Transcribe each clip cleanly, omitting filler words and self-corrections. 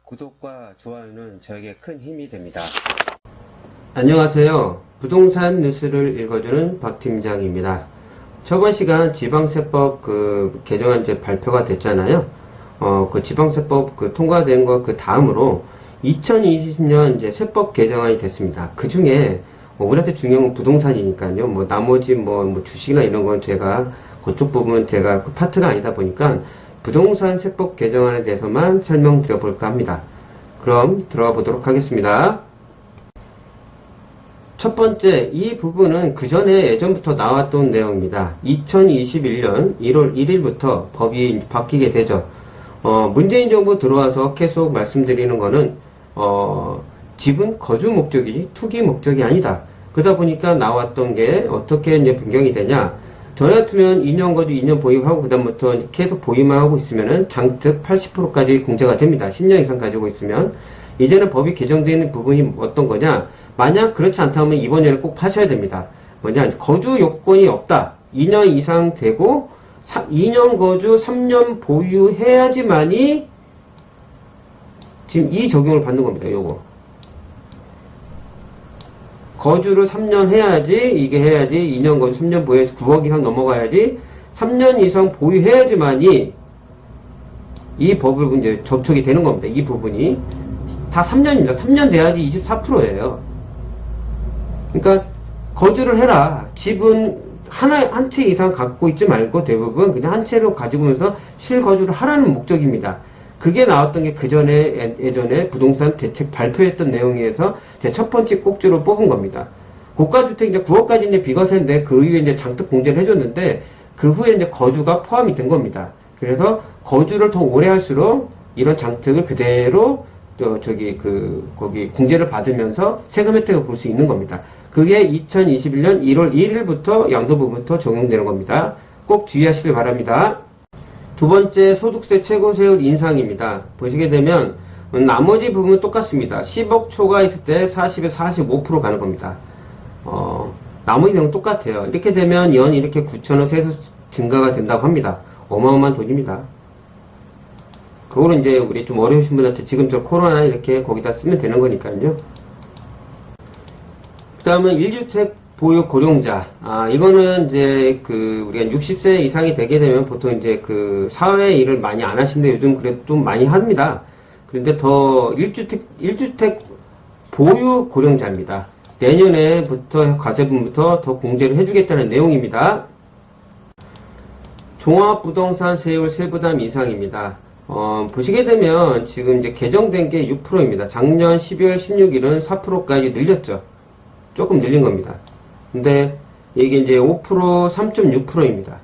구독과 좋아요는 저에게 큰 힘이 됩니다. 안녕하세요. 부동산 뉴스를 읽어주는 박 팀장입니다. 저번 시간 지방세법 개정안 이제 발표가 됐잖아요. 그 지방세법 통과된 거 그 다음으로 2020년 이제 세법 개정안이 됐습니다. 그 중에 우리한테 중요한 건 부동산이니까요. 나머지 주식이나 이런 건 제가 그쪽 부분은 제가 그 파트가 아니다 보니까 부동산 세법 개정안에 대해서만 설명드려 볼까 합니다. 그럼 들어가 보도록 하겠습니다. 첫 번째, 이 부분은 그 전에 예전부터 나왔던 내용입니다. 2021년 1월 1일부터 법이 바뀌게 되죠. 문재인 정부 들어와서 계속 말씀드리는 거는, 집은 거주 목적이지 투기 목적이 아니다. 그러다 보니까 나왔던 게 어떻게 이제 변경이 되냐. 전에 같으면 2년 거주 2년 보유하고 그다음부터 계속 보유만 하고 있으면은 장특 80%까지 공제가 됩니다. 10년 이상 가지고 있으면. 이제는 법이 개정되는 부분이 어떤 거냐. 만약 그렇지 않다면 이번 년에 꼭 파셔야 됩니다. 거주 요건이 없다. 2년 이상 되고 2년 거주 3년 보유해야지만이 지금 이 적용을 받는 겁니다. 요거. 거주를 3년 해야지, 2년 거주 3년 보유해서 9억 이상 넘어가야지, 3년 이상 보유해야지만이 이 법을 이제 접촉이 되는 겁니다. 이 부분이. 다 3년입니다. 3년 돼야지 24%예요. 그러니까, 거주를 해라. 집은 한 채 이상 갖고 있지 말고 대부분 그냥 한 채로 가지고면서 실거주를 하라는 목적입니다. 그게 나왔던 게 그 전에, 예전에 부동산 대책 발표했던 내용에서 제 첫 번째 꼭지로 뽑은 겁니다. 고가주택 이제 9억까지 이제 비과세인데 그 이후에 이제 장특 공제를 해줬는데 그 후에 이제 거주가 포함이 된 겁니다. 그래서 거주를 더 오래 할수록 이런 장특을 그대로 거기 공제를 받으면서 세금 혜택을 볼 수 있는 겁니다. 그게 2021년 1월 1일부터 양도부부터 적용되는 겁니다. 꼭 주의하시길 바랍니다. 두 번째, 소득세 최고세율 인상입니다. 보시게 되면 나머지 부분은 똑같습니다. 10억 초과했을 때 40에서 45% 가는 겁니다. 나머지 내용은 똑같아요. 이렇게 되면 연 이렇게 9천원 세수 증가가 된다고 합니다. 어마어마한 돈입니다. 그거는 이제 우리 좀 어려우신 분한테 지금 저 코로나 이렇게 거기다 쓰면 되는 거니까요. 그 다음은 1주택 보유 고령자. 이거는 이제 우리가 60세 이상이 되게 되면 보통 이제 사회 일을 많이 안 하시는데 요즘 그래도 좀 많이 합니다. 그런데 더 1주택 보유 고령자입니다. 내년에부터 과세분부터 더 공제를 해주겠다는 내용입니다. 종합부동산 세율 세부담 인상입니다. 보시게 되면 지금 이제 개정된 게 6%입니다. 작년 12월 16일은 4%까지 늘렸죠. 조금 늘린 겁니다. 근데 이게 이제 5%, 3.6%입니다.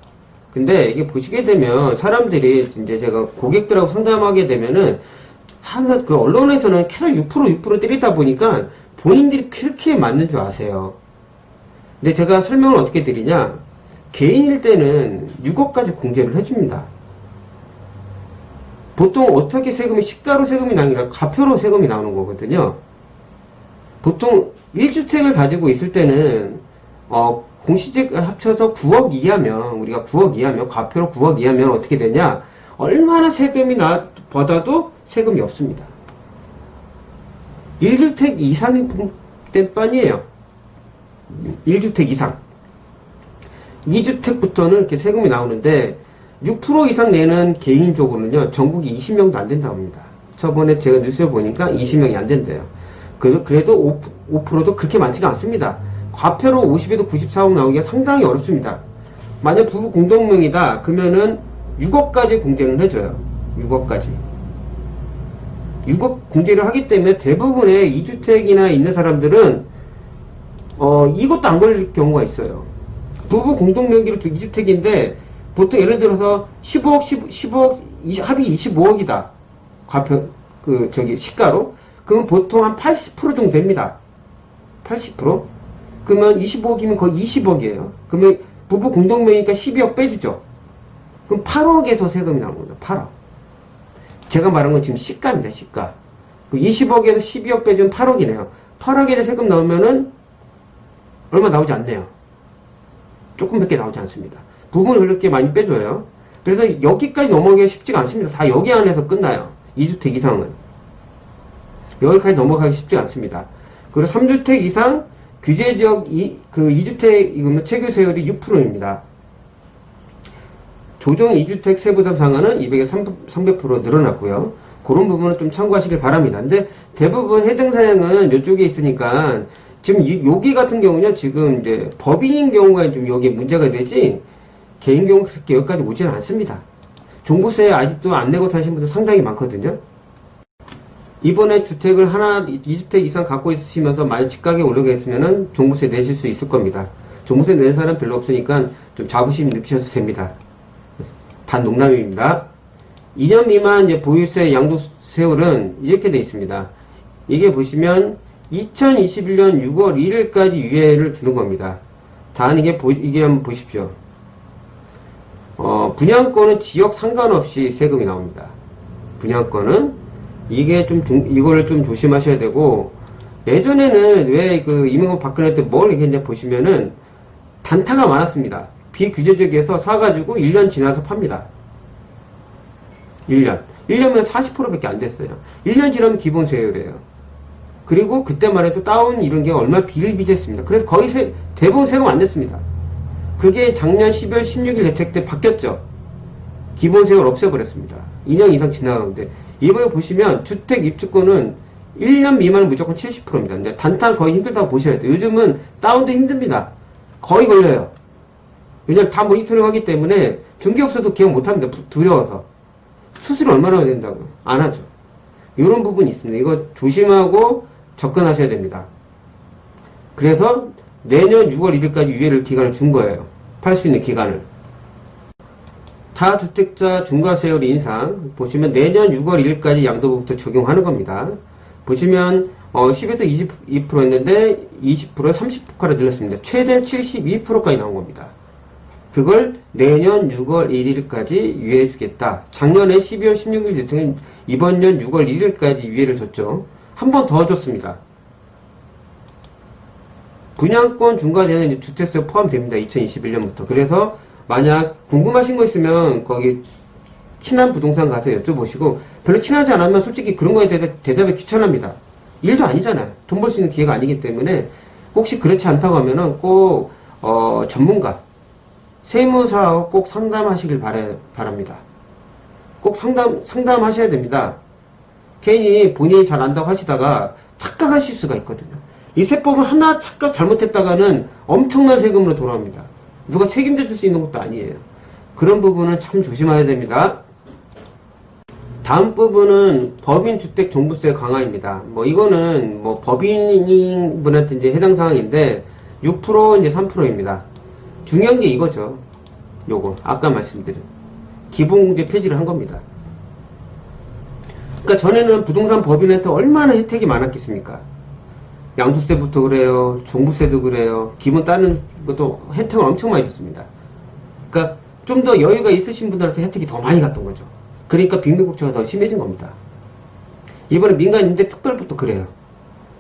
근데 이게 보시게 되면 사람들이 이제 제가 고객들하고 상담하게 되면은 항상 언론에서는 계속 6% 때리다 보니까 본인들이 그렇게 맞는 줄 아세요. 근데 제가 설명을 어떻게 드리냐. 개인일 때는 6억까지 공제를 해줍니다. 보통 어떻게 세금이 시가로 세금이 나는 게 아니라 가표로 세금이 나오는 거거든요. 보통 1주택을 가지고 있을 때는 공시지가 합쳐서 9억 이하면 우리가 9억 이하면 과표로 9억 이하면 어떻게 되냐? 얼마나 세금이 받아도 세금이 없습니다. 1주택 이상이 된 빤이에요. 1주택 이상. 2주택부터는 이렇게 세금이 나오는데 6% 이상 내는 개인적으로는요, 전국이 20명도 안 된다고 합니다. 저번에 제가 뉴스에 보니까 20명이 안 된대요. 그래도 5%도 그렇게 많지가 않습니다. 과표로 50에도 94억 나오기가 상당히 어렵습니다. 만약 부부 공동명의다, 그러면은 6억까지 공제를 해줘요. 6억까지. 6억 공제를 하기 때문에 대부분의 2주택이나 있는 사람들은, 이것도 안 걸릴 경우가 있어요. 부부 공동명의로 2주택인데, 보통 예를 들어서 10억, 합이 25억이다. 과표, 시가로. 그러면 보통 한 80% 정도 됩니다. 80%? 그러면 25억이면 거의 20억이에요. 그러면 부부 공동명의니까 12억 빼주죠. 그럼 8억에서 세금이 나오는 거죠. 8억. 제가 말한 건 지금 시가입니다. 시가. 20억에서 12억 빼주면 8억이네요. 8억에 세금 나오면은 얼마 나오지 않네요. 조금밖에 나오지 않습니다. 부분을 그렇게 많이 빼줘요. 그래서 여기까지 넘어가기가 쉽지가 않습니다. 다 여기 안에서 끝나요. 2주택 이상은. 여기까지 넘어가기 쉽지 않습니다. 그리고 3주택 이상 규제지역 2주택 이거면 체결 세율이 6%입니다. 조정 2주택 세부담 상한은 200에 300% 늘어났고요. 그런 부분은 좀 참고하시길 바랍니다. 근데 대부분 해당 사항은 이쪽에 있으니까 지금 여기 같은 경우는 지금 이제 법인인 경우가 좀 여기에 문제가 되지 개인 경우 그렇게 여기까지 오지는 않습니다. 종부세 아직도 안 내고 타신 분들 상당히 많거든요. 이번에 주택을 2주택 이상 갖고 있으시면서 많이 집가격이 오르겠으면은 종부세 내실 수 있을 겁니다. 종부세 내는 사람 별로 없으니까 좀 자부심 느끼셔도 됩니다. 단 농담입니다. 2년 미만 이제 보유세 양도세율은 이렇게 되어 있습니다. 이게 보시면 2021년 6월 1일까지 유예를 주는 겁니다. 단 이게 한번 보십시오. 분양권은 지역 상관없이 세금이 나옵니다. 분양권은 이게 이거를 좀 조심하셔야 되고, 예전에는 왜 이명박 박근혜 때 뭘 얘기했냐 보시면은 단타가 많았습니다. 비규제적에서 사가지고 1년 지나서 팝니다. 1년이면 40%밖에 안 됐어요. 1년 지나면 기본세율이에요. 그리고 그때만 해도 다운 이런 게 얼마나 비일비재했습니다. 그래서 거의 대부분 세금 안 냈습니다. 그게 작년 12월 16일 대책 때 바뀌었죠. 기본세율 없애버렸습니다. 2년 이상 지나가는데 이번에 보시면 주택 입주권은 1년 미만은 무조건 70%입니다. 이제 단타 거의 힘들다고 보셔야 돼요. 요즘은 다운도 힘듭니다. 거의 걸려요. 왜냐면 다 모니터링 하기 때문에 중개업소도 기억 못합니다. 두려워서. 수수료 얼마나 해야 된다고요? 안 하죠. 이런 부분이 있습니다. 이거 조심하고 접근하셔야 됩니다. 그래서 내년 6월 1일까지 유예를 기간을 준 거예요. 팔 수 있는 기간을. 다주택자 중과세율 인상 보시면 내년 6월 1일까지 양도부부터 적용하는 겁니다. 보시면 10에서 22%였는데 20%에 30%까지 늘렸습니다. 최대 72%까지 나온 겁니다. 그걸 내년 6월 1일까지 유예해 주겠다. 작년에 12월 16일 대통령 이번 년 6월 1일까지 유예를 줬죠. 한 번 더 줬습니다. 분양권 중과세는 주택세 포함됩니다. 2021년부터. 그래서 만약 궁금하신 거 있으면 거기 친한 부동산 가서 여쭤보시고, 별로 친하지 않으면 솔직히 그런 거에 대해서 대답이 귀찮습니다. 일도 아니잖아요. 돈 벌 수 있는 기회가 아니기 때문에 혹시 그렇지 않다고 하면은 꼭 전문가 세무사하고 꼭 상담하시길 바랍니다. 꼭 상담하셔야 됩니다. 괜히 본인이 잘 안다고 하시다가 착각하실 수가 있거든요. 이 세법을 하나 착각 잘못했다가는 엄청난 세금으로 돌아옵니다. 누가 책임져 줄 수 있는 것도 아니에요. 그런 부분은 참 조심해야 됩니다. 다음 부분은 법인주택 종부세 강화입니다. 이거는 법인인 분한테 이제 해당 사항인데 6% 이제 3%입니다. 중요한 게 이거죠. 요거 아까 말씀드린 기본공제 폐지를 한 겁니다. 그러니까 전에는 부동산 법인한테 얼마나 혜택이 많았겠습니까? 양도세부터 그래요, 종부세도 그래요, 기본 따는 것도 혜택을 엄청 많이 줬습니다. 그러니까 좀 더 여유가 있으신 분들한테 혜택이 더 많이 갔던 거죠. 그러니까 빈민국채가 더 심해진 겁니다. 이번에 민간임대 특별법도 그래요.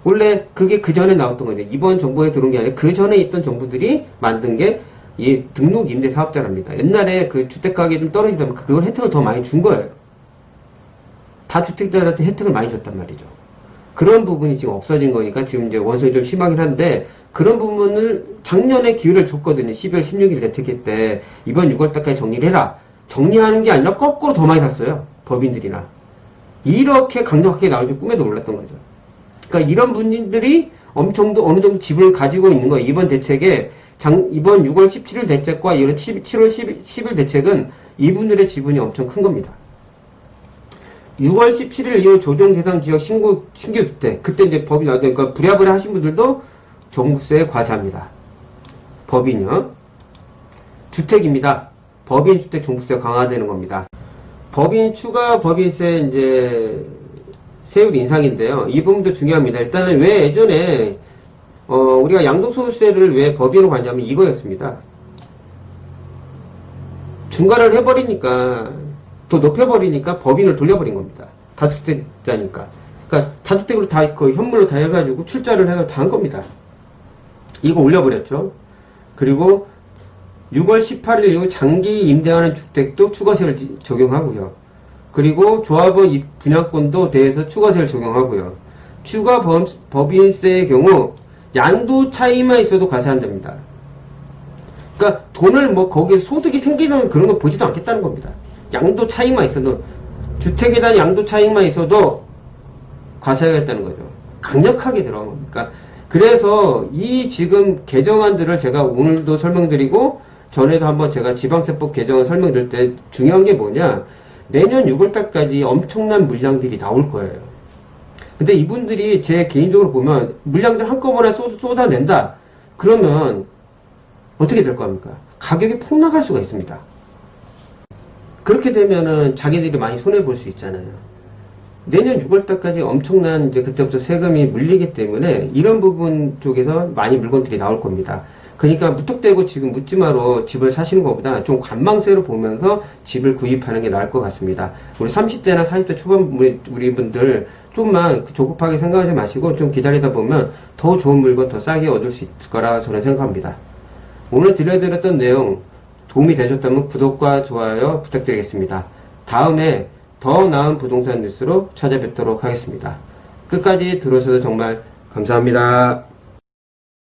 원래 그게 그 전에 나왔던 거죠. 이번 정부에 들어온 게 아니라 그 전에 있던 정부들이 만든 게 이 등록 임대 사업자랍니다. 옛날에 그 주택 가격이 좀 떨어지다 보면 그걸 혜택을 더 많이 준 거예요. 다 주택자들한테 혜택을 많이 줬단 말이죠. 그런 부분이 지금 없어진 거니까 지금 이제 원성이 좀 심하긴 한데, 그런 부분을 작년에 기회를 줬거든요. 12월 16일 대책회 때 이번 6월달까지 정리를 해라. 정리하는 게 아니라 거꾸로 더 많이 샀어요. 법인들이나. 이렇게 강력하게 나올 줄 꿈에도 몰랐던 거죠. 그러니까 이런 분들이 어느 정도 지분을 가지고 있는 거예요. 이번 대책에 이번 6월 17일 대책과 이번 7월 10일 대책은 이분들의 지분이 엄청 큰 겁니다. 6월 17일 이후 조정 대상 지역 신규 주택, 그때 이제 법이 나오니까 부랴부랴 하신 분들도 종부세에 과세합니다. 법인이요. 주택입니다. 법인 주택 종부세가 강화되는 겁니다. 법인 추가 법인세 이제 세율 인상인데요. 이 부분도 중요합니다. 일단은 왜 예전에 우리가 양도소득세를 왜 법인으로 갔냐면 이거였습니다. 중과를 해버리니까, 더 높여버리니까 법인을 돌려버린 겁니다. 다주택자니까. 그러니까 다주택으로 다 거의 현물로 다 해가지고 출자를 해서 다 한 겁니다. 이거 올려버렸죠. 그리고 6월 18일 이후 장기 임대하는 주택도 추가세를 적용하고요. 그리고 조합원 분양권도 대해서 추가세를 적용하고요. 추가 법인세의 경우 양도 차이만 있어도 과세한답니다. 그러니까 돈을 뭐 거기에 소득이 생기는 그런 거 보지도 않겠다는 겁니다. 양도 차익만 있어도, 주택에 대한 양도 차익만 있어도 과세하겠다는 거죠. 강력하게 들어간 겁니다. 그래서 이 지금 개정안들을 제가 오늘도 설명드리고 전에도 한번 제가 지방세법 개정안 설명드릴 때 중요한 게 뭐냐, 내년 6월달까지 엄청난 물량들이 나올 거예요. 근데 이분들이 제 개인적으로 보면 물량들 한꺼번에 쏟아낸다 그러면 어떻게 될 겁니까? 가격이 폭락할 수가 있습니다. 그렇게 되면은 자기들이 많이 손해볼 수 있잖아요. 내년 6월달까지 엄청난 이제 그때부터 세금이 물리기 때문에 이런 부분 쪽에서 많이 물건들이 나올 겁니다. 그러니까 무턱대고 지금 묻지마로 집을 사시는 것보다 좀 관망세로 보면서 집을 구입하는 게 나을 것 같습니다. 우리 30대나 40대 초반 우리 분들 좀만 조급하게 생각하지 마시고 좀 기다리다 보면 더 좋은 물건 더 싸게 얻을 수 있을 거라 저는 생각합니다. 오늘 들려드렸던 내용 도움이 되셨다면 구독과 좋아요 부탁드리겠습니다. 다음에 더 나은 부동산 뉴스로 찾아뵙도록 하겠습니다. 끝까지 들어주셔서 정말 감사합니다.